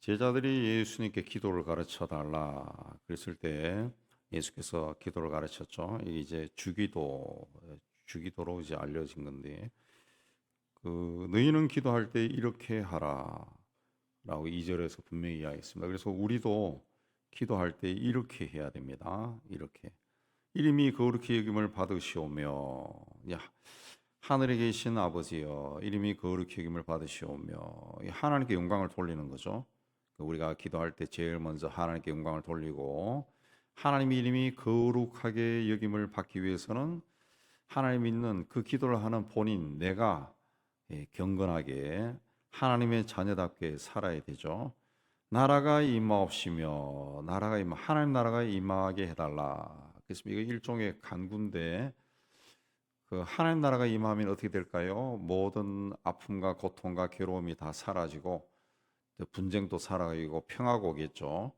제자들이 예수님께 기도를 가르쳐 달라 그랬을 때 예수께서 기도를 가르쳤죠. 이게 이제 주기도로 이제 알려진 건데, 너희는 기도할 때 이렇게 하라라고 2절에서 분명히 이야기했습니다. 그래서 우리도 기도할 때 이렇게 해야 됩니다. 이렇게 이름이 거룩히 여김을 받으시오며, 야, 하늘에 계신 아버지여, 이름이 거룩히 여김을 받으시오며, 하나님께 영광을 돌리는 거죠. 우리가 기도할 때 제일 먼저 하나님께 영광을 돌리고, 하나님의 이름이 거룩하게 여김을 받기 위해서는 하나님 있는 그 기도를 하는 본인 내가 경건하게 하나님의 자녀답게 살아야 되죠. 나라가 임하옵시며, 하나님 나라가 임하게 해달라. 그래서 이거 일종의 간구인데, 그 하나님 나라가 임하면 어떻게 될까요? 모든 아픔과 고통과 괴로움이 다 사라지고 분쟁도 사라지고 평화가 오겠죠.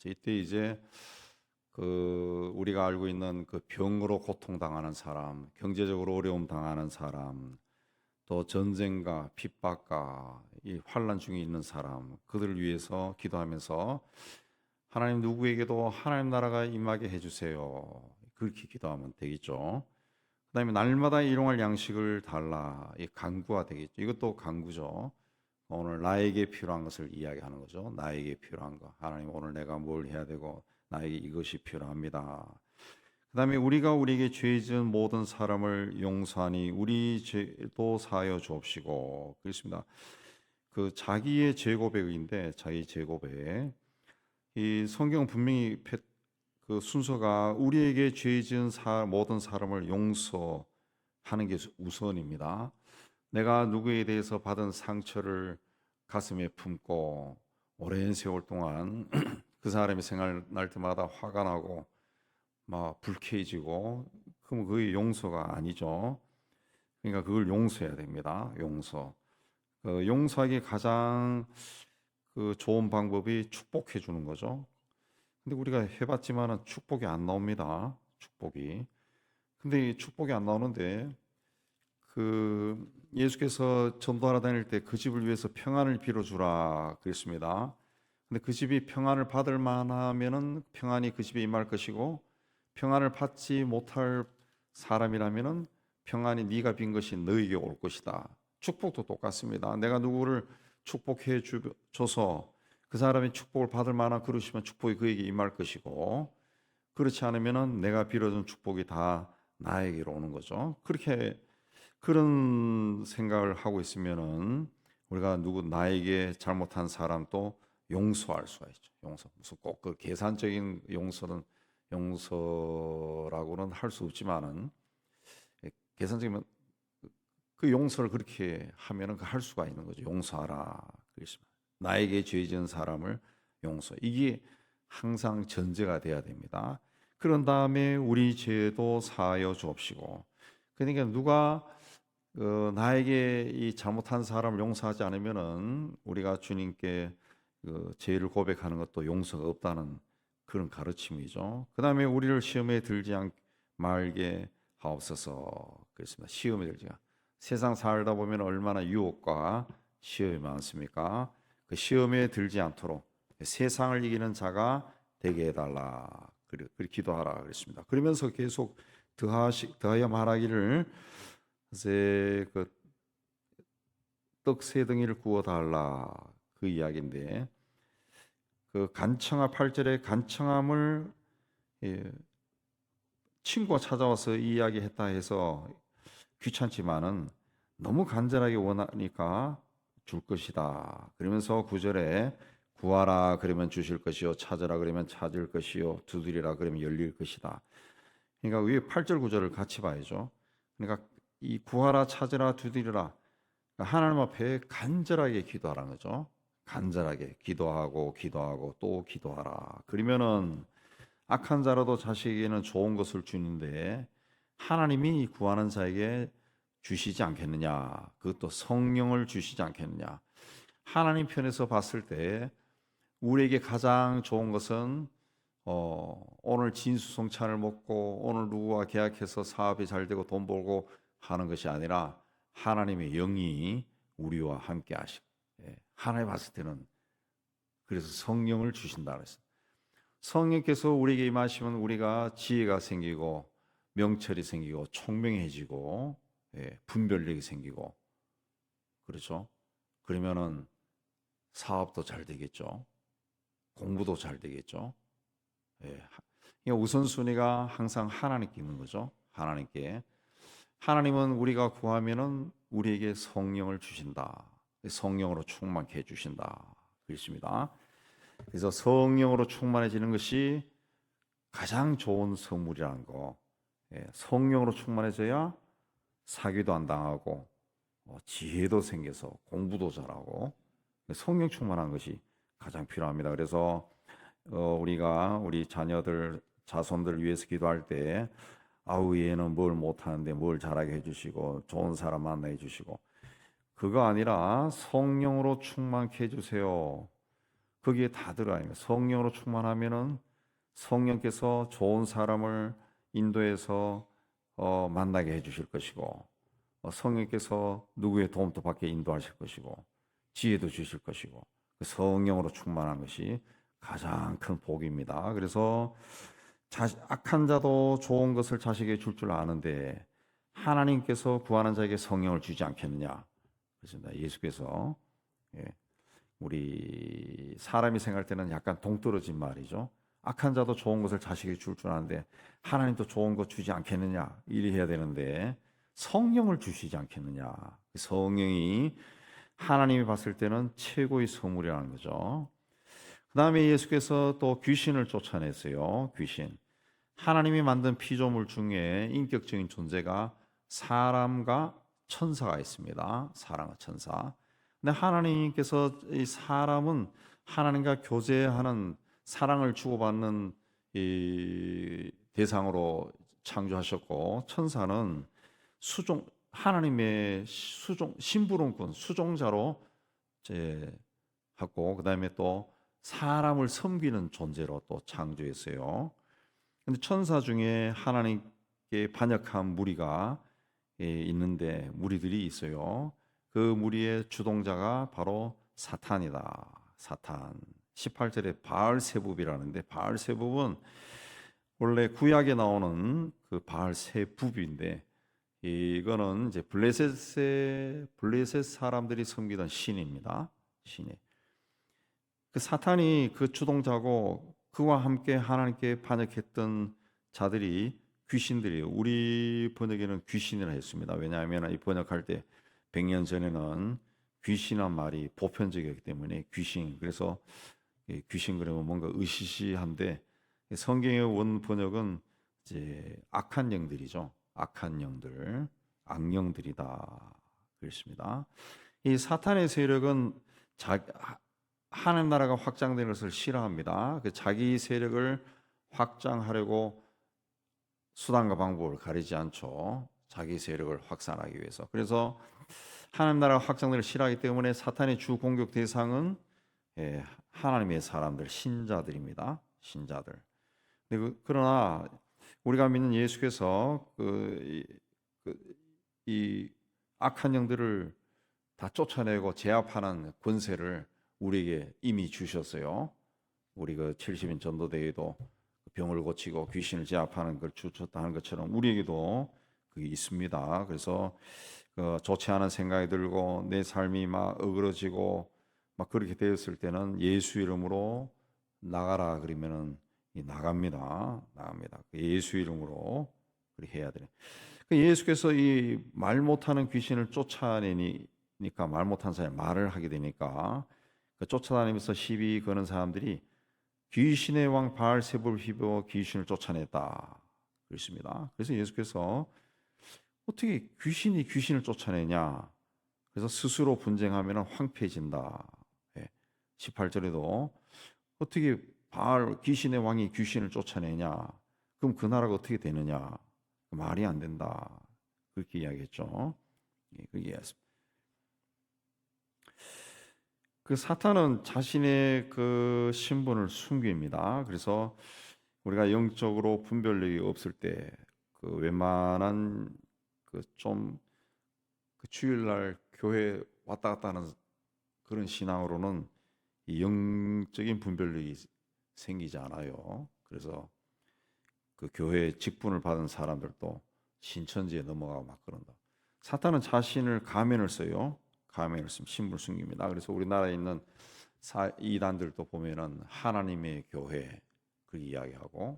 이때 이제 우리가 알고 있는 그 병으로 고통당하는 사람, 경제적으로 어려움 당하는 사람, 또 전쟁과 핍박과 이 환난 중에 있는 사람, 그들을 위해서 기도하면서 하나님 누구에게도 하나님 나라가 임하게 해주세요. 그렇게 기도하면 되겠죠. 그다음에 날마다 일용할 양식을 달라. 이 간구가 되겠죠. 이것도 간구죠. 오늘 나에게 필요한 것을 이야기하는 거죠. 나에게 필요한 거. 하나님 오늘 내가 뭘 해야 되고 나에게 이것이 필요합니다. 그다음에 우리가 우리에게 죄 지은 모든 사람을 용서하니 우리 죄도 사하여 주옵시고. 그렇습니다. 그 자기의 죄 고백인데, 자기 죄 고백. 이 성경 분명히 그 순서가 우리에게 죄 지은 모든 사람을 용서하는 게 우선입니다. 내가 누구에 대해서 받은 상처를 가슴에 품고 오랜 세월 동안 그 사람이 생각날 때마다 화가 나고 막 불쾌해지고, 그럼 그게 용서가 아니죠. 그러니까 그걸 용서해야 됩니다. 용서하기 가장 그 좋은 방법이 축복해 주는 거죠. 근데 우리가 해봤지만은 축복이 안 나옵니다. 축복이. 근데 이 축복이 안 나오는데, 예수께서 전도하러 다닐 때 그 집을 위해서 평안을 빌어주라 그랬습니다. 근데 그 집이 평안을 받을 만하면은 평안이 그 집에 임할 것이고, 평안을 받지 못할 사람이라면은 평안이 네가 빈 것이 너에게 올 것이다. 축복도 똑같습니다. 내가 누구를 축복해 줘서 그 사람이 축복을 받을 만한 그릇이면 축복이 그에게 임할 것이고, 그렇지 않으면은 내가 빌어준 축복이 다 나에게로 오는 거죠. 그런 생각을 하고 있으면은 우리가 나에게 잘못한 사람도 용서할 수가 있죠. 무슨 꼭 그 계산적인 용서라고는 할 수 없지만은, 계산적이면 그 용서를 그렇게 하면은 할 수가 있는 거죠. 용서하라 그랬습니다. 나에게 죄 지은 사람을 용서. 이게 항상 전제가 돼야 됩니다. 그런 다음에 우리 죄도 사하여 주옵시고. 그러니까 누가 나에게 이 잘못한 사람을 용서하지 않으면은 우리가 주님께 죄를 고백하는 것도 용서가 없다는 그런 가르침이죠. 그 다음에 우리를 시험에 들지 말게 하옵소서 그랬습니다. 시험에 들지 세상 살다 보면 얼마나 유혹과 시험이 많습니까? 그 시험에 들지 않도록 세상을 이기는 자가 되게 해달라. 그렇게 기도하라 그랬습니다. 그러면서 계속 더하여 말하기를 이제 떡 세 덩이를 구워 달라 그 이야기인데, 그 간청함 8절에 간청함을 친구가 찾아와서 이야기했다 해서 귀찮지만은 너무 간절하게 원하니까 줄 것이다. 그러면서 9절에 구하라 그러면 주실 것이요 찾으라 그러면 찾을 것이요 두드리라 그러면 열릴 것이다. 그러니까 위에 8절 9절을 같이 봐야죠. 그러니까 이 구하라 찾으라 두드리라, 그러니까 하나님 앞에 간절하게 기도하라는 거죠. 간절하게 기도하고 또 기도하라. 그러면은 악한 자라도 자식에게는 좋은 것을 주는데 하나님이 구하는 자에게 주시지 않겠느냐. 그것도 성령을 주시지 않겠느냐. 하나님 편에서 봤을 때 우리에게 가장 좋은 것은 오늘 진수성찬을 먹고 오늘 누구와 계약해서 사업이 잘 되고 돈 벌고 하는 것이 아니라 하나님의 영이 우리와 함께 하시고, 하나님 봤을 때는 그래서 성령을 주신다 그랬어요. 성령께서 우리에게 임하시면 우리가 지혜가 생기고 명철이 생기고 총명해지고 분별력이 생기고 그렇죠. 그러면은 사업도 잘 되겠죠. 공부도 잘 되겠죠. 우선순위가 항상 하나님께 있는 거죠. 하나님께. 하나님은 우리가 구하면은 우리에게 성령을 주신다. 성령으로 충만케 해 주신다. 그렇습니다. 그래서 성령으로 충만해지는 것이 가장 좋은 선물이라는 거. 성령으로 충만해져야 사기도 안 당하고 지혜도 생겨서 공부도 잘하고 성령 충만한 것이 가장 필요합니다. 그래서 우리가 우리 자녀들 자손들 위해서 기도할 때 아우 얘는 뭘 못하는데 뭘 잘하게 해주시고 좋은 사람 만나게 해주시고 그거 아니라 성령으로 충만케 해주세요. 거기에 다 들어가요. 성령으로 충만하면은 성령께서 좋은 사람을 인도해서 만나게 해주실 것이고 성령께서 누구의 도움도 받게 인도하실 것이고 지혜도 주실 것이고 성령으로 충만한 것이 가장 큰 복입니다. 그래서 악한 자도 좋은 것을 자식에게 줄 아는데 하나님께서 구하는 자에게 성령을 주지 않겠느냐. 그렇습니다. 예수께서 우리 사람이 생각할 때는 약간 동떨어진 말이죠. 악한 자도 좋은 것을 자식에게 줄 아는데 하나님도 좋은 것 주지 않겠느냐. 이리 해야 되는데 성령을 주시지 않겠느냐. 성령이 하나님이 봤을 때는 최고의 선물이라는 거죠. 그 다음에 예수께서 또 귀신을 쫓아냈어요. 귀신. 하나님이 만든 피조물 중에 인격적인 존재가 사람과 천사가 있습니다. 사람과 천사. 근데 하나님께서 이 사람은 하나님과 교제하는 사랑을 주고받는 이 대상으로 창조하셨고 천사는 하나님의 심부름꾼 수종자로 하고 그다음에 또 사람을 섬기는 존재로 또 창조했어요. 근데 천사 중에 하나님께 반역한 무리가 있는데 무리들이 있어요. 그 무리의 주동자가 바로 사탄이다. 사탄. 18절에 바알세붑이라는데 바알세붑은 원래 구약에 나오는 그 바알세붑인데 이거는 이제 블레셋 사람들이 섬기던 신입니다. 신이. 그 사탄이 그 주동자고 그와 함께 하나님께 반역했던 자들이 귀신들이에요. 우리 번역에는 귀신이라 했습니다. 왜냐하면 이 번역할 때 100년 전에는 귀신이란 말이 보편적이었기 때문에 귀신. 그래서 귀신 그러면 뭔가 으시시한데 성경의 원 번역은 이제 악한 영들이죠. 악한 영들, 악령들이다. 그렇습니다. 이 사탄의 세력은 하나님 나라가 확장되는 것을 싫어합니다. 자기 세력을 확장하려고 수단과 방법을 가리지 않죠. 자기 세력을 확산하기 위해서. 그래서 하나님 나라가 확장되는 것을 싫어하기 때문에 사탄의 주 공격 대상은 하나님의 사람들, 신자들입니다. 신자들. 그러나 우리가 믿는 예수께서 이 악한 영들을 다 쫓아내고 제압하는 권세를 우리에게 이미 주셨어요. 우리 그 70인 전도대회도 병을 고치고 귀신을 제압하는 걸 주셨다 하는 것처럼 우리에게도 그게 있습니다. 그래서 좋지 않은 생각이 들고 내 삶이 막 어그러지고 막 그렇게 되었을 때는 예수 이름으로 나가라 그러면은 나갑니다. 예수 이름으로 그렇게 해야 돼요. 예수께서 이 말 못하는 귀신을 쫓아내니까 말 못하는 사람이 말을 하게 되니까 쫓아다니면서 시비 거는 사람들이 귀신의 왕 바알세불을 휘두어 귀신을 쫓아냈다. 그렇습니다. 그래서 예수께서 어떻게 귀신이 귀신을 쫓아내냐? 그래서 스스로 분쟁하면 황폐해진다. 18절에도 어떻게 귀신의 왕이 귀신을 쫓아내냐? 그럼 그 나라가 어떻게 되느냐? 말이 안 된다. 그렇게 이야기했죠. 그렇게 이야기했습니다. 그 사탄은 자신의 그 신분을 숨깁니다. 그래서 우리가 영적으로 분별력이 없을 때 그 웬만한 그 주일날 교회 왔다 갔다 하는 그런 신앙으로는 이 영적인 분별력이 생기지 않아요. 그래서 그 교회 직분을 받은 사람들도 신천지에 넘어가고 막 그런다. 사탄은 자신을 가면을 써요. 가면을 쓰면 신분을 숨깁니다. 그래서 우리나라에 있는 이단들도 보면은 하나님의 교회 그 이야기하고,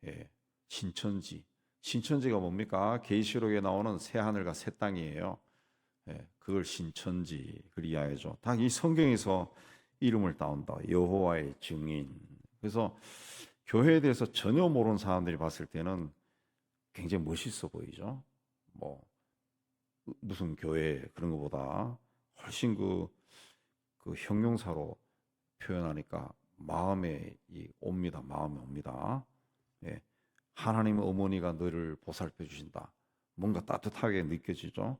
예, 신천지가 뭡니까? 계시록에 나오는 새 하늘과 새 땅이에요. 예, 그걸 신천지 그 이야기죠. 다 이 성경에서 이름을 따온다. 여호와의 증인. 그래서 교회에 대해서 전혀 모르는 사람들이 봤을 때는 굉장히 멋있어 보이죠. 뭐 무슨 교회 그런 것보다 훨씬 그 형용사로 표현하니까 마음에 옵니다. 마음에 옵니다. 예, 하나님의 어머니가 너를 보살펴 주신다. 뭔가 따뜻하게 느껴지죠.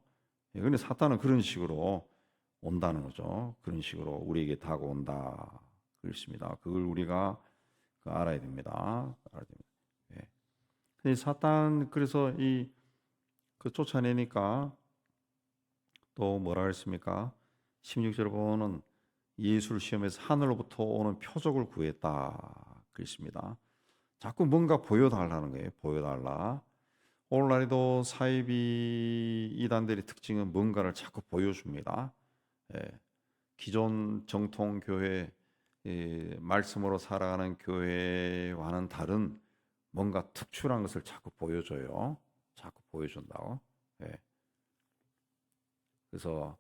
예, 근데 사탄은 그런 식으로 온다는 거죠. 그런 식으로 우리에게 다가온다. 그렇습니다. 그걸 우리가 알아야 됩니다. 알아야 됩니다. 예. 근데 사탄 그래서 그 쫓아내니까 또 뭐라 그랬습니까? 16절 보면은 예수를 시험해서 하늘로부터 오는 표적을 구했다. 그랬습니다. 자꾸 뭔가 보여달라는 거예요. 보여달라. 오늘날에도 사이비 이단들의 특징은 뭔가를 자꾸 보여줍니다. 예. 기존 정통 교회, 말씀으로 살아가는 교회와는 다른 뭔가 특출한 것을 자꾸 보여줘요. 자꾸 보여준다고. 예. 그래서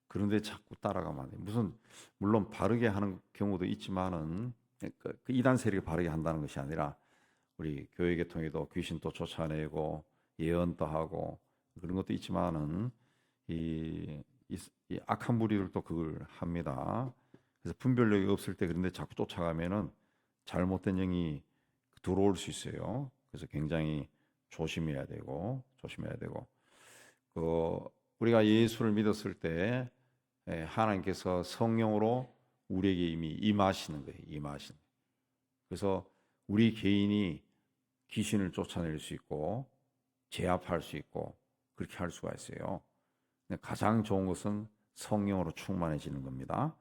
그런데 자꾸 따라가면 안 돼. 물론 바르게 하는 경우도 있지만은 그 이단 세력이 바르게 한다는 것이 아니라 우리 교회 계통에도 귀신도 쫓아내고 예언도 하고 그런 것도 있지만은 이 악한 무리들도 그걸 합니다. 그래서 분별력이 없을 때 그런데 자꾸 쫓아가면은 잘못된 영이 들어올 수 있어요. 그래서 굉장히 조심해야 되고 그 우리가 예수를 믿었을 때 하나님께서 성령으로 우리에게 이미 임하시는 거예요. 임하신. 그래서 우리 개인이 귀신을 쫓아낼 수 있고 제압할 수 있고 그렇게 할 수가 있어요. 가장 좋은 것은 성령으로 충만해지는 겁니다.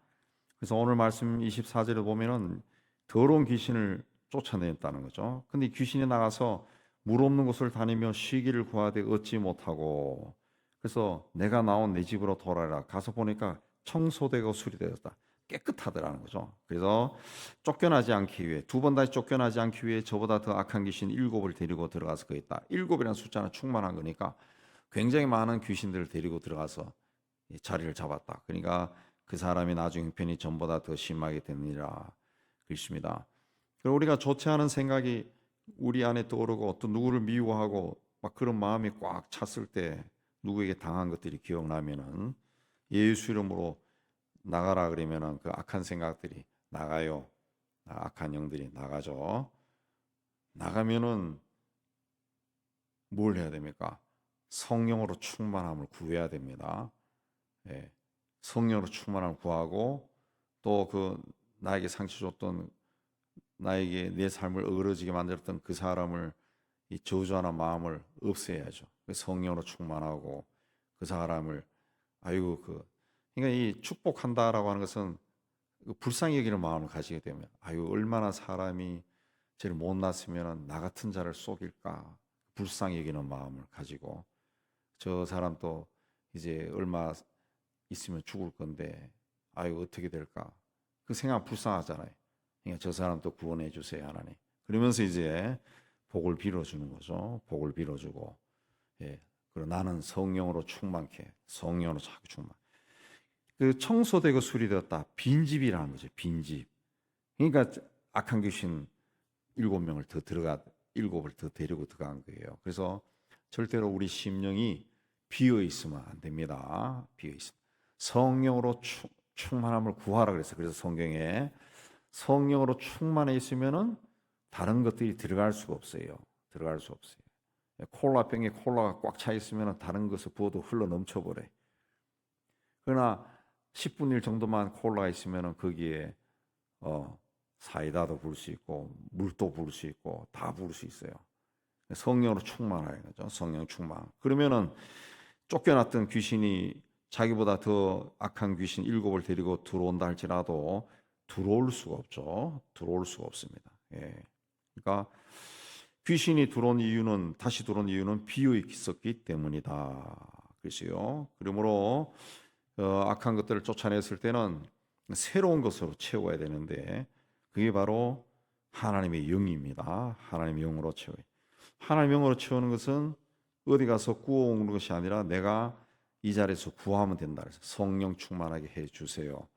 그래서 오늘 말씀 24절에 보면은 더러운 귀신을 쫓아냈다는 거죠. 근데 귀신이 나가서 물 없는 곳을 다니며 쉬기를 구하되 얻지 못하고 그래서 내가 나온 내 집으로 돌아라. 가서 보니까 청소되고 수리되었다. 깨끗하더라는 거죠. 그래서 쫓겨나지 않기 위해 두 번 다시 쫓겨나지 않기 위해 저보다 더 악한 귀신 7을 데리고 들어가서 거 있다. 7이라는 숫자는 충만한 거니까 굉장히 많은 귀신들을 데리고 들어가서 자리를 잡았다. 그러니까 그 사람이 나중 형편이 전보다 더 심하게 되느니라 그렇습니다. 그리고 우리가 좋지 않은 생각이 우리 안에 떠오르고 또 누구를 미워하고 막 그런 마음이 꽉 찼을 때 누구에게 당한 것들이 기억나면은 예수 이름으로 나가라 그러면은 그 악한 생각들이 나가요. 악한 영들이 나가죠. 나가면은 뭘 해야 됩니까? 성령으로 충만함을 구해야 됩니다. 예, 성령으로 충만함을 구하고 또 그 나에게 상처 줬던 나에게 내 삶을 어그러지게 만들었던 그 사람을 이 저주하는 마음을 없애야죠. 성령으로 충만하고 그 사람을 아이고 그러니까 이 축복한다라고 하는 것은 불쌍히 여기는 마음을 가지게 되면 아유 얼마나 사람이 제일 못났으면 나 같은 자를 속일까 불쌍히 여기는 마음을 가지고 저 사람도 이제 얼마 있으면 죽을 건데 아유 어떻게 될까 그 생각 불쌍하잖아요. 그러니까 저 사람도 구원해 주세요 하나님. 그러면서 이제 복을 빌어주는 거죠. 복을 빌어주고 예. 그리고 나는 성령으로 충만케 성령으로 자꾸 충만. 그 청소되고 수리되었다. 빈집이라는 거죠. 빈집. 그러니까 악한 귀신 7명을 더 들어가 7을 더 데리고 들어간 거예요. 그래서 절대로 우리 심령이 비어 있으면 안 됩니다. 비어 있으면 성령으로 충만함을 구하라 그랬어요. 그래서 성경에 성령으로 충만해 있으면은 다른 것들이 들어갈 수가 없어요. 들어갈 수 없어요. 콜라병에 콜라가 꽉 차 있으면 다른 것을 부어도 흘러 넘쳐버려요. 그러나 10분의 1 정도만 콜라가 있으면 거기에 사이다도 부을 수 있고 물도 부을 수 있고 다 부을 수 있어요. 성령으로 충만하는 거죠. 성령 충만. 그러면은 쫓겨났던 귀신이 자기보다 더 악한 귀신 7을 데리고 들어온다 할지라도 들어올 수가 없죠. 들어올 수가 없습니다. 예. 그러니까 귀신이 다시 들어온 이유는 비어 있었기 때문이다. 글쎄요. 그러므로 악한 것들을 쫓아냈을 때는 새로운 것으로 채워야 되는데 그게 바로 하나님의 영입니다. 하나님의 영으로 채워요. 하나님의 영으로 채우는 것은 어디 가서 구워오는 것이 아니라 내가 이 자리에서 구하면 된다. 그래서 성령 충만하게 해주세요.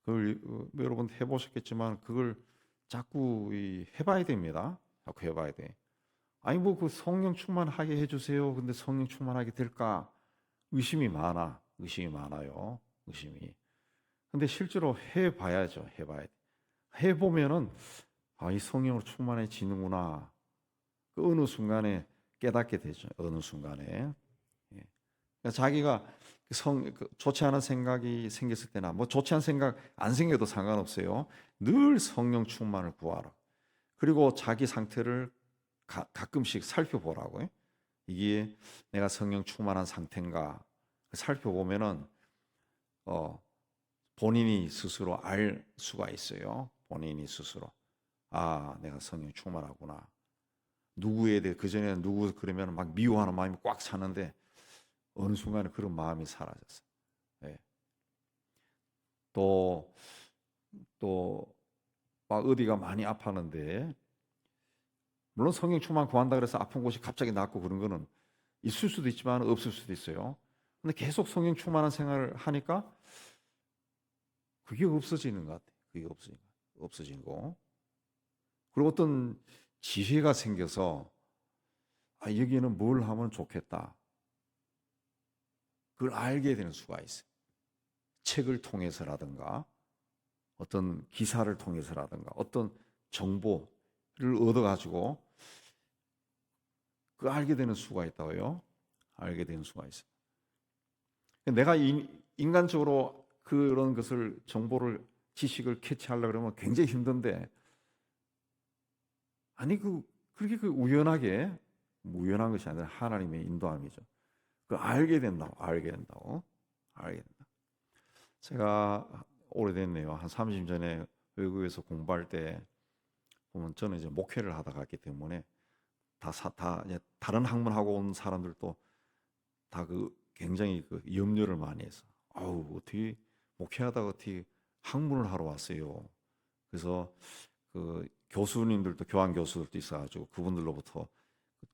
그걸 여러분 해보셨겠지만 그걸 자꾸 해봐야 됩니다. 자꾸 해봐야 돼. 아니 뭐 그 성령 충만하게 해주세요. 근데 성령 충만하게 될까? 의심이 많아요. 의심이. 근데 실제로 해봐야죠. 해봐야 돼. 해보면은 이 성령으로 충만해지는구나. 그 어느 순간에 깨닫게 되죠. 어느 순간에. 예. 그러니까 자기가 좋지 않은 생각이 생겼을 때나 뭐 좋지 않은 생각 안 생겨도 상관없어요. 늘 성령 충만을 구하라. 그리고 자기 상태를 가끔씩 살펴보라고요. 이게 내가 성령 충만한 상태인가 살펴보면은 본인이 스스로 알 수가 있어요. 본인이 스스로 내가 성령 충만하구나. 누구에 대해 그전에는 누구 그러면 막 미워하는 마음이 꽉 차는데 어느 순간에 그런 마음이 사라졌어요. 예. 또 막 어디가 많이 아팠는데 물론 성령 충만 구한다 그래서 아픈 곳이 갑자기 낫고 그런 거는 있을 수도 있지만 없을 수도 있어요. 근데 계속 성령 충만한 생활을 하니까 그게 없어지는 것 같아요. 그게 없어지고 그리고 어떤 지혜가 생겨서 여기는 뭘 하면 좋겠다. 그걸 알게 되는 수가 있어요. 책을 통해서라든가 어떤 기사를 통해서라든가 어떤 정보를 얻어가지고 그 알게 되는 수가 있다고요. 알게 되는 수가 있어요. 내가 인간적으로 그런 것을 정보를 지식을 캐치하려고 그러면 굉장히 힘든데 그렇게 우연한 것이 아니라 하나님의 인도함이죠. 그 알게 된다고. 제가 오래됐네요. 한 30년 전에 외국에서 공부할 때 보면 저는 이제 목회를 하다 갔기 때문에 다 이제 다른 학문하고 온 사람들도 다 굉장히 염려를 많이 해서 어떻게 목회하다가 어떻게 학문을 하러 왔어요. 그래서 그 교수님들도 교환 교수들도 있어가지고 그분들로부터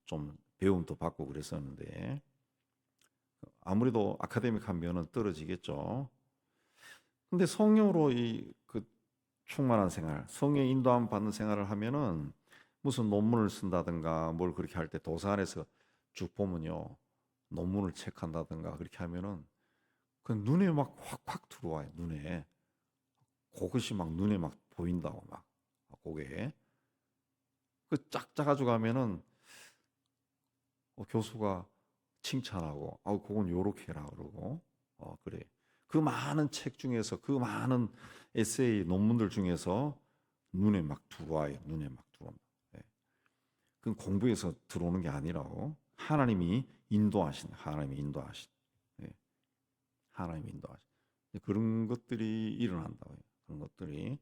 좀 배움도 받고 그랬었는데 아무래도 아카데믹한 면은 떨어지겠죠. 근데 성령으로 충만한 생활, 성령의 인도함 받는 생활을 하면은 무슨 논문을 쓴다든가 뭘 그렇게 할 때 도서관에서 쭉 보면요 논문을 체크한다든가 그렇게 하면은 그 눈에 막 확확 들어와요. 눈에 그것이 막 눈에 막 보인다고 막 그게 쫙 짜가지고 가면은 교수가 칭찬하고 그건 요렇게 해라 그러고 그래. 그 많은 책 중에서 그 많은 에세이 논문들 중에서 눈에 막 들어와요. 눈에 막 들어옵니다. 예. 그건 공부해서 들어오는 게 아니라고 하나님이 인도하신. 예. 하나님이 인도하신. 그런 것들이 일어난다고요. 그런 것들이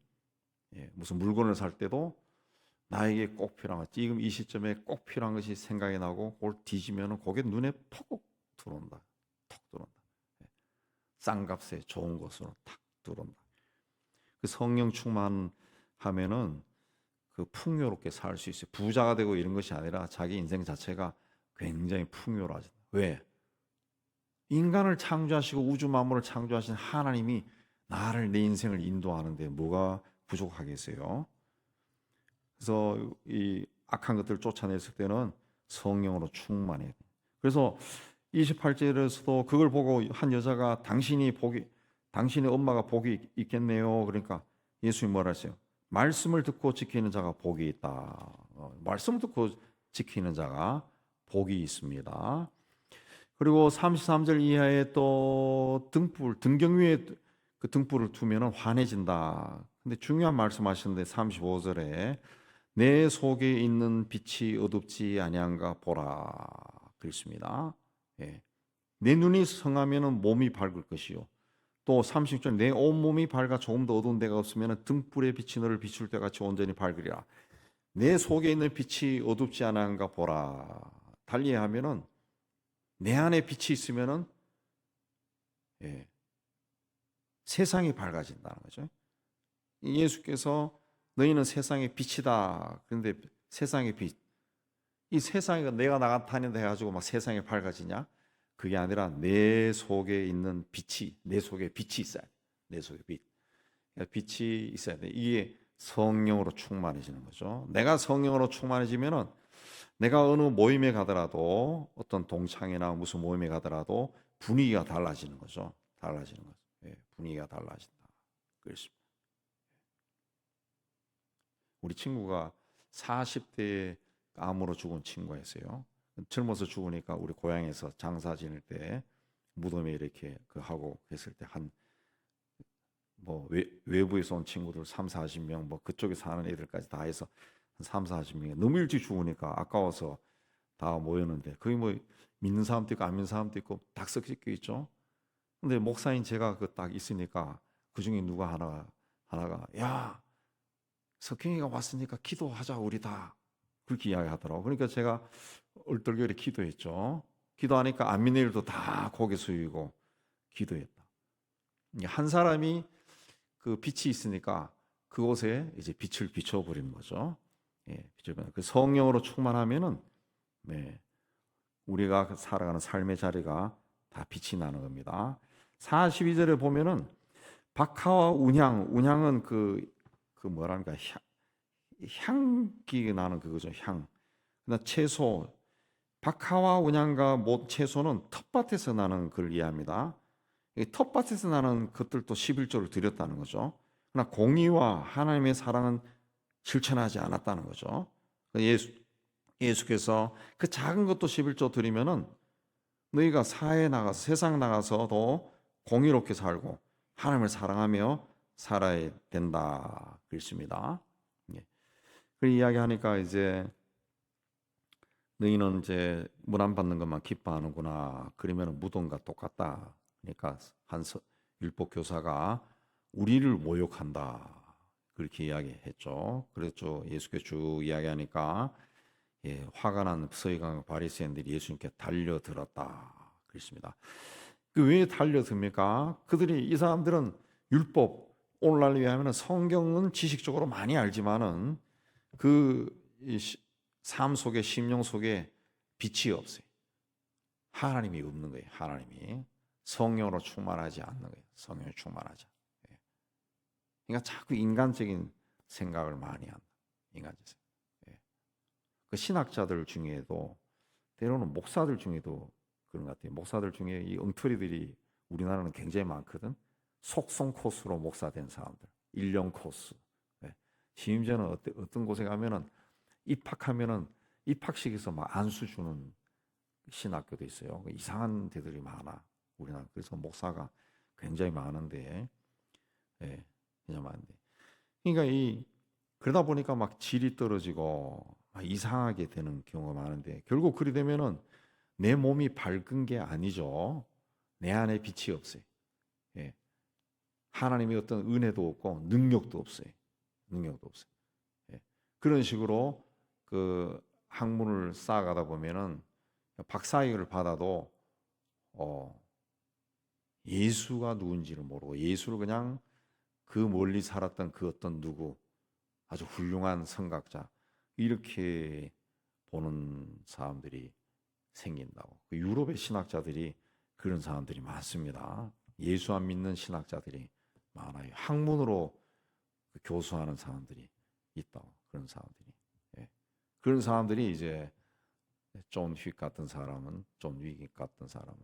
무슨 물건을 살 때도 나에게 꼭 필요한 것, 지금 이 시점에 꼭 필요한 것이 생각이 나고 그걸 뒤지면은 그게 눈에 톡 들어온다. 톡 들어온다. 싼 값에 좋은 것으로 탁 들어온다. 그 성령 충만하면은 그 풍요롭게 살 수 있어요. 부자가 되고 이런 것이 아니라 자기 인생 자체가 굉장히 풍요로워져. 왜? 인간을 창조하시고 우주 만물을 창조하신 하나님이 내 인생을 인도하는데 뭐가 부족하겠어요? 그래서 이 악한 것들을 쫓아냈을 때는 성령으로 충만해요. 그래서 28절에서도 그걸 보고 한 여자가 당신의 엄마가 복이 있겠네요. 그러니까 예수님이 뭐라 했어요? 말씀을 듣고 지키는 자가 복이 있다. 말씀을 듣고 지키는 자가 복이 있습니다. 그리고 33절 이하에 또 등경 위에 그 등불을 두면은 환해진다. 근데 중요한 말씀하시는데 35절에 내 속에 있는 빛이 어둡지 아니한가 보라 그랬습니다. 예. 내 눈이 성하면은 몸이 밝을 것이요 또 30절 내 온몸이 밝아 조금 더 어두운 데가 없으면 등불의 빛이 너를 비출 때 같이 온전히 밝으리라. 내 속에 있는 빛이 어둡지 않은가 보라. 달리 하면은 내 안에 빛이 있으면은 예, 세상이 밝아진다는 거죠. 예수께서 너희는 세상의 빛이다. 그런데 세상의 빛, 이 세상에 내가 나타낸다 해가지고 막 세상이 밝아지냐? 그게 아니라 내 속에 있는 빛이, 내 속에 빛이 있어야 돼. 내 속에 빛. 빛이 있어야 돼. 이게 성령으로 충만해지는 거죠. 내가 성령으로 충만해지면은 내가 어느 모임에 가더라도 어떤 동창회나 무슨 모임에 가더라도 분위기가 달라지는 거죠. 달라지는 거죠. 예, 분위기가 달라진다. 그렇습니다. 우리 친구가 40대에 암으로 죽은 친구가 있어요. 젊어서 죽으니까 우리 고향에서 장사 지낼 때 무덤에 이렇게 그 하고 했을 때 한 뭐 외부에서 온 친구들 3, 40명 뭐 그쪽에 사는 애들까지 다 해서 한 3, 40명이 너무 일찍 죽으니까 아까워서 다 모였는데 거기 뭐 믿는 사람도 있고 안 믿는 사람도 있고 다 섞여 있죠. 근데 목사인 제가 그 딱 있으니까 그 중에 누가 하나가 야 석행이가 왔으니까 기도하자 우리 다 그렇게 이야기하더라고. 그러니까 제가 얼떨결에 기도했죠. 기도하니까 안 믿는 일도 다 고개 숙이고 기도했다. 한 사람이 그 빛이 있으니까 그곳에 이제 빛을 비춰버리는 거죠. 예, 비춰버리는. 그 성령으로 충만하면은 네, 우리가 살아가는 삶의 자리가 다 빛이 나는 겁니다. 42절에 보면은 박하와 운향은 그 뭐랄까 향기 나는 그거죠. 향. 그다음 채소, 박하와 운향과 못 채소는 텃밭에서 나는 걸 이해합니다. 텃밭에서 나는 것들도 11조를 드렸다는 거죠. 그러나 공의와 하나님의 사랑은 실천하지 않았다는 거죠. 예수께서 그 작은 것도 11조 드리면은 너희가 사회에 나가서 세상 나가서도 공의롭게 살고 하나님을 사랑하며 살아야 된다 그랬습니다. 예. 그 이야기하니까 이제 너희는 이제 문 안 받는 것만 기뻐하는구나. 그러면 무덤과 똑같다. 그러니까 한 율법 교사가 우리를 모욕한다. 그렇게 이야기했죠. 그랬죠. 예수께서 쭉 이야기하니까 예, 화가 난 서기관 바리새인들이 예수님께 달려들었다. 그랬습니다. 그 왜 달려듭니까? 그들이 이 사람들은 율법 오늘날 위하면 성경은 지식적으로 많이 알지만은 삶 속에 심령 속에 빛이 없어요. 하나님이 없는 거예요. 하나님이 성령으로 충만하지 않는 거예요. 성령이 충만하지. 예. 그러니까 자꾸 인간적인 생각을 많이 한다. 인간적 생각. 예. 그 신학자들 중에도 때로는 목사들 중에도 그런 것 같아요. 목사들 중에 이 엉터리들이 우리나라는 굉장히 많거든. 속성 코스로 목사 된 사람들, 1년 코스. 예. 심지어는 어떤 곳에 가면은 입학하면은 입학식에서 막 안수 주는 신학교도 있어요. 이상한 데들이 많아. 우리나라. 그래서 목사가 굉장히 많은데, 예, 굉장히 많은데. 그러니까 그러다 보니까 막 질이 떨어지고 막 이상하게 되는 경우가 많은데 결국 그리 되면은 내 몸이 밝은 게 아니죠. 내 안에 빛이 없어요. 예. 하나님의 어떤 은혜도 없고 능력도 없어요. 능력도 없어요. 예. 그런 식으로 그 학문을 쌓아가다 보면은 박사학위를 받아도 예수가 누군지를 모르고 예수를 그냥 그 멀리 살았던 그 어떤 누구 아주 훌륭한 선각자 이렇게 보는 사람들이 생긴다고. 그 유럽의 신학자들이 그런 사람들이 많습니다. 예수 안 믿는 신학자들이 많아요. 학문으로 교수하는 사람들이 있다고. 그런 사람들이. 예. 그런 사람들이 이제 존 같은 사람은 존 윅 같은 사람은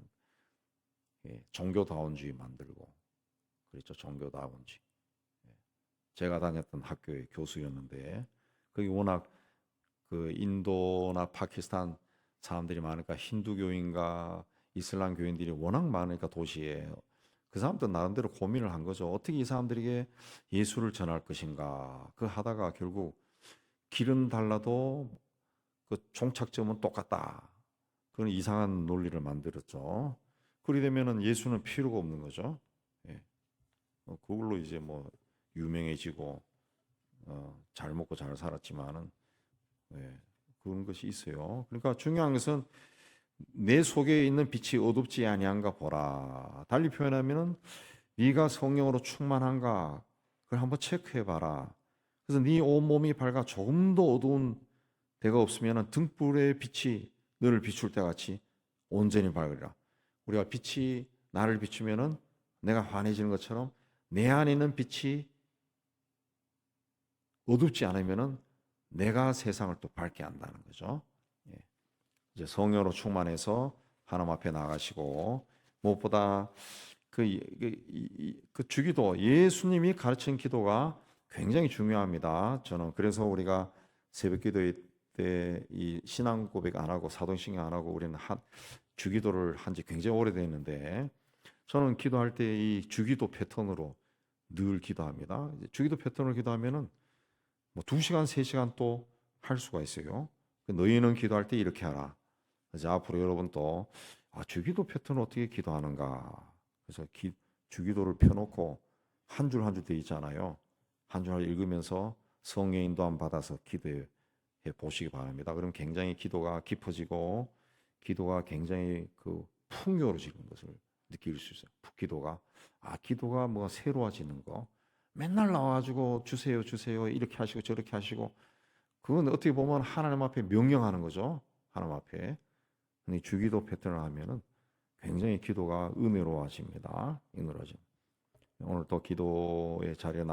예, 종교다원주의 만들고 그렇죠. 종교다원주의. 예. 제가 다녔던 학교의 교수였는데 거기 워낙 그 인도나 파키스탄 사람들이 많으니까 힌두교인과 이슬람 교인들이 워낙 많으니까 도시에 그 사람들 나름대로 고민을 한 거죠. 어떻게 이 사람들에게 예수를 전할 것인가. 그 하다가 결국 길은 달라도 그 종착점은 똑같다. 그런 이상한 논리를 만들었죠. 그리 되면은 예수는 필요가 없는 거죠. 예. 그걸로 이제 뭐 유명해지고 잘 먹고 잘 살았지만은 예, 그런 것이 있어요. 그러니까 중요한 것은 내 속에 있는 빛이 어둡지 아니한가 보라. 달리 표현하면은 네가 성령으로 충만한가 그걸 한번 체크해 봐라. 그래서 네 온몸이 밝아 조금도 어두운 데가 없으면은 등불의 빛이 너를 비출 때 같이 온전히 밝으리라. 우리가 빛이 나를 비추면은 내가 환해지는 것처럼 내 안에 있는 빛이 어둡지 않으면은 내가 세상을 또 밝게 한다는 거죠. 예. 이제 성령으로 충만해서 하나님 앞에 나가시고 무엇보다 그 주기도 예수님이 가르친 기도가 굉장히 중요합니다. 저는 그래서 우리가 새벽기도회 때 이 신앙 고백 안 하고 사도신경 안 하고 우리는 주기도를 한 지 굉장히 오래됐는데 저는 기도할 때 이 주기도 패턴으로 늘 기도합니다. 주기도 패턴으로 기도하면은 뭐 2시간, 3시간 또 할 수가 있어요. 너희는 기도할 때 이렇게 하라. 그래서 앞으로 여러분 또 주기도 패턴을 어떻게 기도하는가. 그래서 주기도를 펴놓고 한 줄 한 줄 돼 있잖아요. 한 줄 읽으면서 성령 인도함 받아서 기도해 보시기 바랍니다. 그럼 굉장히 기도가 깊어지고 기도가 굉장히 그 풍요로워지는 것을 느낄 수 있어요. 기도가 뭐 새로워지는 거. 맨날 나와가지고 주세요 주세요 이렇게 하시고 저렇게 하시고 그건 어떻게 보면 하나님 앞에 명령하는 거죠. 하나님 앞에. 근데 주기도 패턴을 하면은 굉장히 기도가 은혜로워집니다. 오늘 또 기도의 자리에 나가